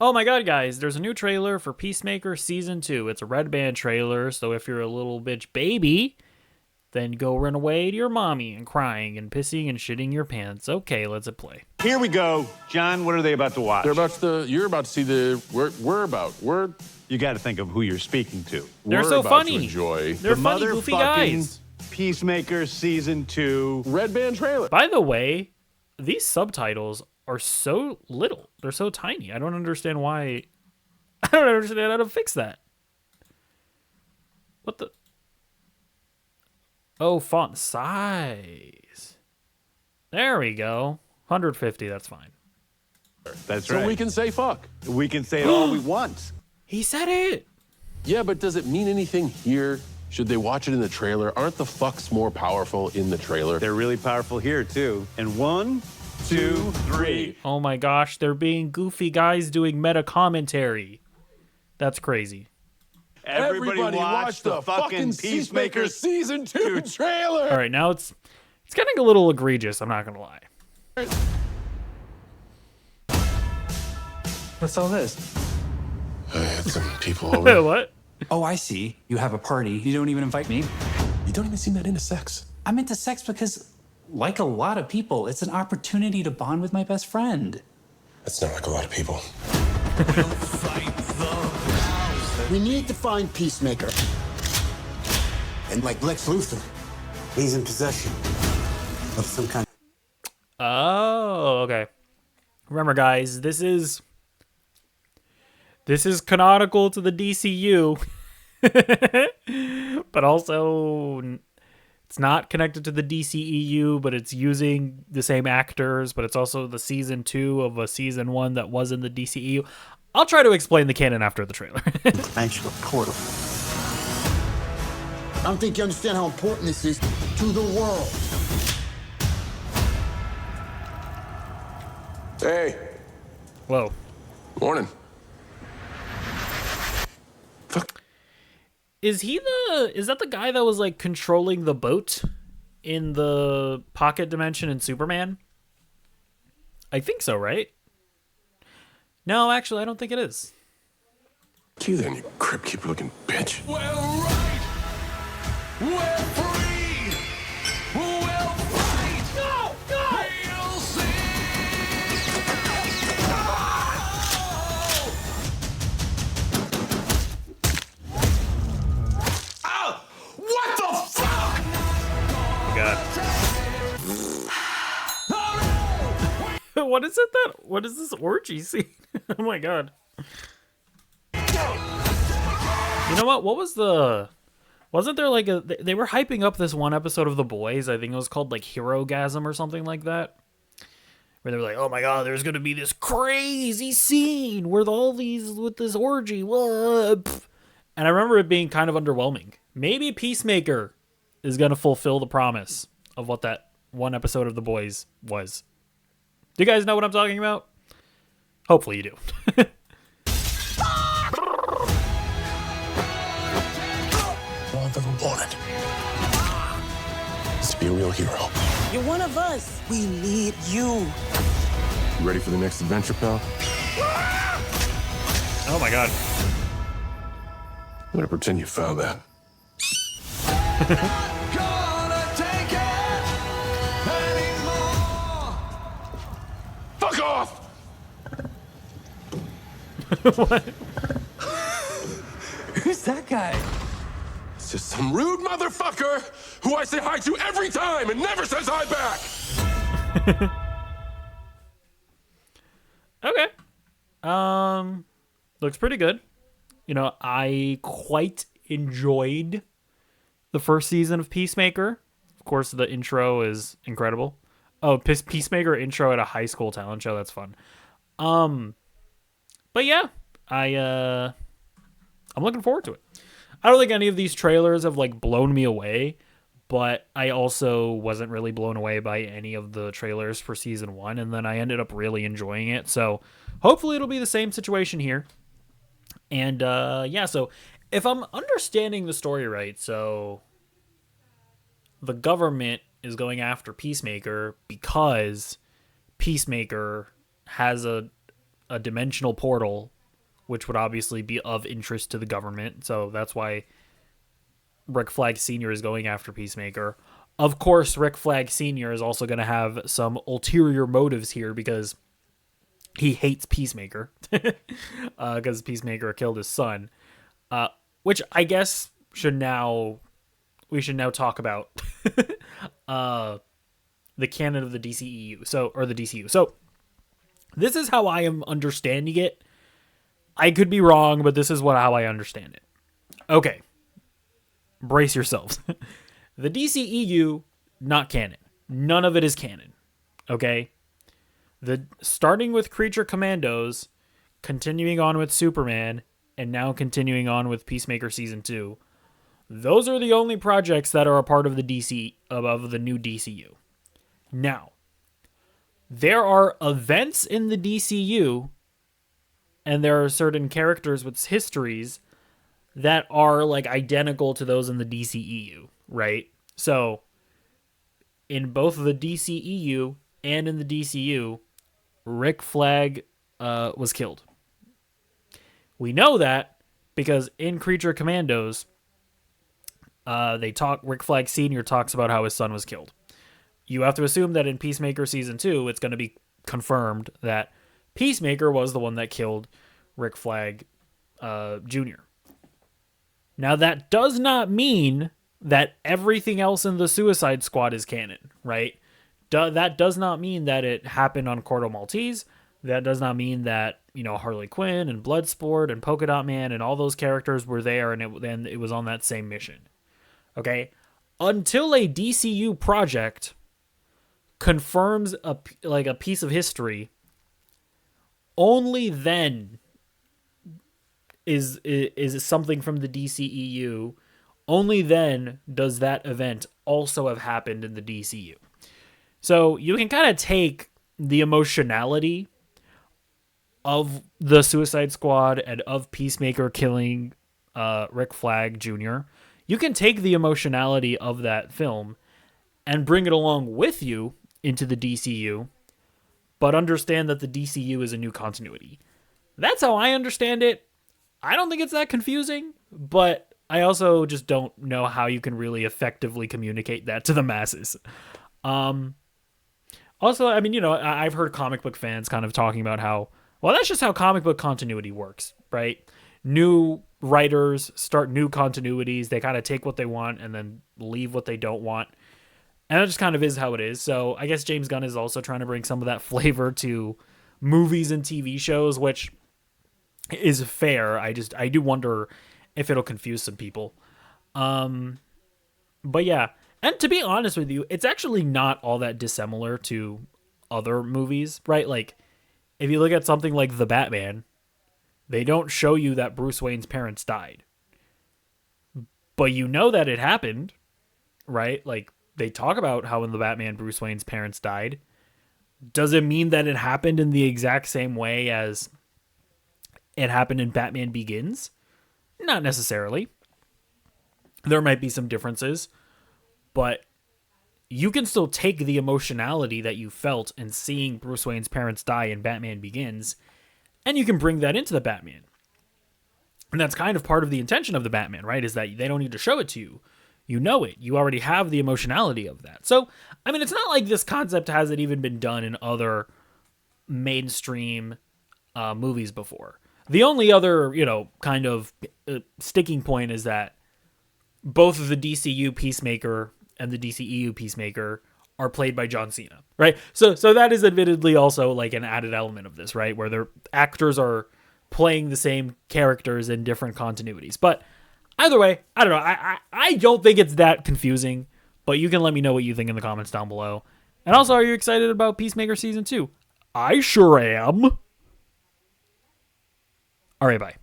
Oh my god, guys, there's a new trailer for Peacemaker Season 2. It's a red band trailer, so if you're a little bitch baby, then go run away to your mommy and crying and pissing and shitting your pants. Okay, let's hit play. Here we go. John, what are they about to watch? You're about to see we're You got to think of who you're speaking to. They're we're so about funny. to enjoy They're the funny, goofy motherfucking guys. Peacemaker Season 2. Red Band trailer. By the way, these subtitles are so little. They're so tiny. I don't understand why. I don't understand how to fix that. What the? Oh, font size. There we go. 150, that's fine. That's So right. we can say fuck. We can say it all we want. He said it. Yeah, but does it mean anything here? Should they watch it in the trailer? Aren't the fucks more powerful in the trailer? They're really powerful here, too. And 1, 2, 3. Oh my gosh, they're being goofy guys doing meta commentary. That's crazy. Everybody watch the fucking Peacemaker Season 2 trailer. All right, now it's getting a little egregious, I'm not going to lie. What's all this? I had some people over. What? Oh, I see. You have a party. You don't even invite me. You don't even seem that into sex. I'm into sex because, like a lot of people, it's an opportunity to bond with my best friend. That's not like a lot of people. We need to find Peacemaker. And like Lex Luthor, he's in possession of some kind of... Oh, okay. Remember, guys, this is canonical to the DCU, but also it's not connected to the DCEU, but it's using the same actors, but it's also the season 2 of a season 1 that was in the DCEU. I'll try to explain the canon after the trailer. dimensional portal. I don't think you understand how important this is to the world. Hey, Whoa. morning. Is that the guy that was like controlling the boat in the pocket dimension in Superman? I think so, right? No, actually, I don't think it is. You then, you crypt keeper looking bitch. We're right. We're free. We'll fight. Go, go. We'll see. Oh, what the fuck? God. What is it what is this orgy scene? Oh my god. You know what? Wasn't there like they were hyping up this one episode of The Boys, I think it was called like Hero Gasm or something like that. Where they were like, oh my god, there's gonna be this crazy scene with this orgy. What? And I remember it being kind of underwhelming. Maybe Peacemaker is gonna fulfill the promise of what that one episode of The Boys was. Do you guys know what I'm talking about? Hopefully you do. All I've ever wanted is to be a real hero. You're one of us. We need you. You ready for the next adventure, pal? Oh my god. I'm gonna pretend you found that. Gonna take it anymore. Fuck off! Who's that guy? It's just some rude motherfucker who I say hi to every time and never says hi back. Okay. Looks pretty good. You know, I quite enjoyed the first season of Peacemaker. Of course, the intro is incredible. Oh, Peacemaker intro at a high school talent show. That's fun. But yeah, I'm looking forward to it. I don't think any of these trailers have like blown me away, but I also wasn't really blown away by any of the trailers for season 1, and then I ended up really enjoying it. So hopefully it'll be the same situation here. And yeah, so if I'm understanding the story right, so the government is going after Peacemaker because Peacemaker has a a dimensional portal, which would obviously be of interest to the government. So that's why Rick Flag Sr. is going after Peacemaker. Of course, Rick Flag Sr. is also going to have some ulterior motives here because he hates Peacemaker because Peacemaker killed his son, which I guess we should now talk about the canon of the DCEU. Or the DCU. So this is how I am understanding it. I could be wrong, but this is how I understand it. Okay. Brace yourselves. The DCEU, not canon. None of it is canon. Okay? Starting with Creature Commandos, continuing on with Superman, and now continuing on with Peacemaker Season 2. Those are the only projects that are a part of the new DCU. Now, there are events in the DCU, and there are certain characters with histories that are like identical to those in the DCEU, right? So, in both the DCEU and in the DCU, Rick Flag was killed. We know that because in Creature Commandos, Rick Flag Sr. talks about how his son was killed. You have to assume that in Peacemaker Season 2, it's going to be confirmed that Peacemaker was the one that killed Rick Flag Jr. Now, that does not mean that everything else in the Suicide Squad is canon, right? That does not mean that it happened on Corto Maltese. That does not mean that, Harley Quinn and Bloodsport and Polka Dot Man and all those characters were there and it was on that same mission. Okay? Until a DCU project confirms a piece of history, only then is something from the DCEU. Only then does that event also have happened in the DCU. So you can kind of take the emotionality of the Suicide Squad and of Peacemaker killing Rick Flag Jr. You can take the emotionality of that film and bring it along with you into the DCU, but understand that the DCU is a new continuity. That's how I understand it. I don't think it's that confusing, but I also just don't know how you can really effectively communicate that to the masses. Also, I mean, I've heard comic book fans kind of talking about how, well, that's just how comic book continuity works, right? New writers start new continuities. They kind of take what they want and then leave what they don't want. And that just kind of is how it is. So I guess James Gunn is also trying to bring some of that flavor to movies and TV shows, which is fair. I do wonder if it'll confuse some people. But yeah. And to be honest with you, it's actually not all that dissimilar to other movies, right? Like, if you look at something like The Batman, they don't show you that Bruce Wayne's parents died. But you know that it happened, right? Like, they talk about how in The Batman, Bruce Wayne's parents died. Does it mean that it happened in the exact same way as it happened in Batman Begins? Not necessarily. There might be some differences. But you can still take the emotionality that you felt in seeing Bruce Wayne's parents die in Batman Begins, and you can bring that into the Batman. And that's kind of part of the intention of the Batman, right? Is that they don't need to show it to you. You know it. You already have the emotionality of that. So, I mean, it's not like this concept hasn't even been done in other mainstream movies before. The only other, kind of sticking point is that both of the DCU Peacemaker and the DCEU Peacemaker are played by John Cena, right? So that is admittedly also like an added element of this, right? Where their actors are playing the same characters in different continuities. But either way, I don't know. I don't think it's that confusing, but you can let me know what you think in the comments down below. And also, are you excited about Peacemaker Season 2? I sure am. All right, bye.